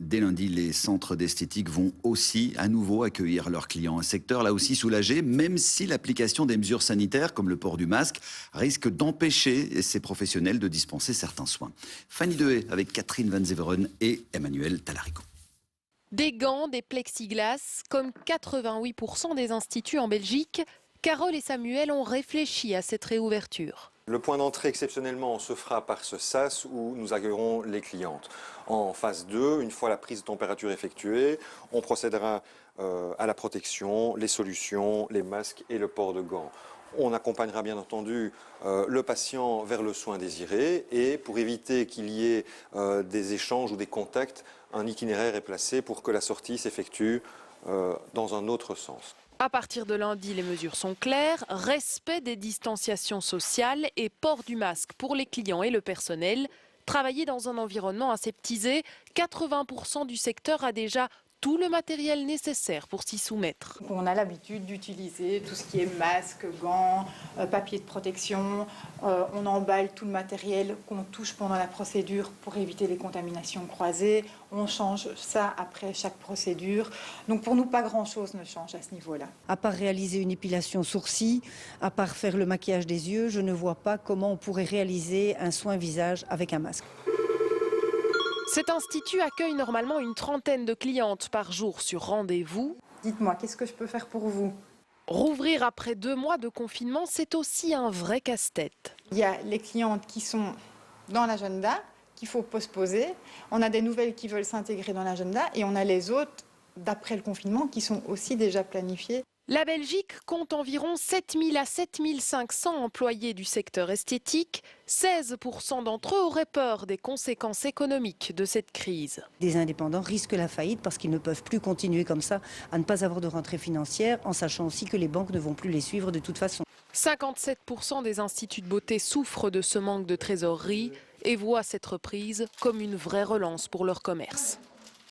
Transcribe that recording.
Dès lundi, les centres d'esthétique vont aussi à nouveau accueillir leurs clients. Un secteur là aussi soulagé, même si l'application des mesures sanitaires, comme le port du masque, risque d'empêcher ces professionnels de dispenser certains soins. Fanny Dehaye avec Catherine Van Zeveren et Emmanuel Talarico. Des gants, des plexiglas, comme 88% des instituts en Belgique, Carole et Samuel ont réfléchi à cette réouverture. Le point d'entrée, exceptionnellement, se fera par ce sas où nous accueillerons les clientes. En phase 2, une fois la prise de température effectuée, on procédera à la protection, les solutions, les masques et le port de gants. On accompagnera bien entendu le patient vers le soin désiré et pour éviter qu'il y ait des échanges ou des contacts, un itinéraire est placé pour que la sortie s'effectue dans un autre sens. À partir de lundi, les mesures sont claires. Respect des distanciations sociales et port du masque pour les clients et le personnel. Travailler dans un environnement aseptisé, 80% du secteur a déjà tout le matériel nécessaire pour s'y soumettre. On a l'habitude d'utiliser tout ce qui est masque, gants, papier de protection. On emballe tout le matériel qu'on touche pendant la procédure pour éviter les contaminations croisées. On change ça après chaque procédure. Donc pour nous, pas grand-chose ne change à ce niveau-là. À part réaliser une épilation sourcil, à part faire le maquillage des yeux, je ne vois pas comment on pourrait réaliser un soin visage avec un masque. Cet institut accueille normalement une trentaine de clientes par jour sur rendez-vous. Dites-moi, qu'est-ce que je peux faire pour vous ? Rouvrir après 2 mois de confinement, c'est aussi un vrai casse-tête. Il y a les clientes qui sont dans l'agenda, qu'il faut postposer. On a des nouvelles qui veulent s'intégrer dans l'agenda et on a les autres, d'après le confinement, qui sont aussi déjà planifiées. La Belgique compte environ 7000 à 7500 employés du secteur esthétique. 16% d'entre eux auraient peur des conséquences économiques de cette crise. Des indépendants risquent la faillite parce qu'ils ne peuvent plus continuer comme ça à ne pas avoir de rentrée financière, en sachant aussi que les banques ne vont plus les suivre de toute façon. 57% des instituts de beauté souffrent de ce manque de trésorerie et voient cette reprise comme une vraie relance pour leur commerce.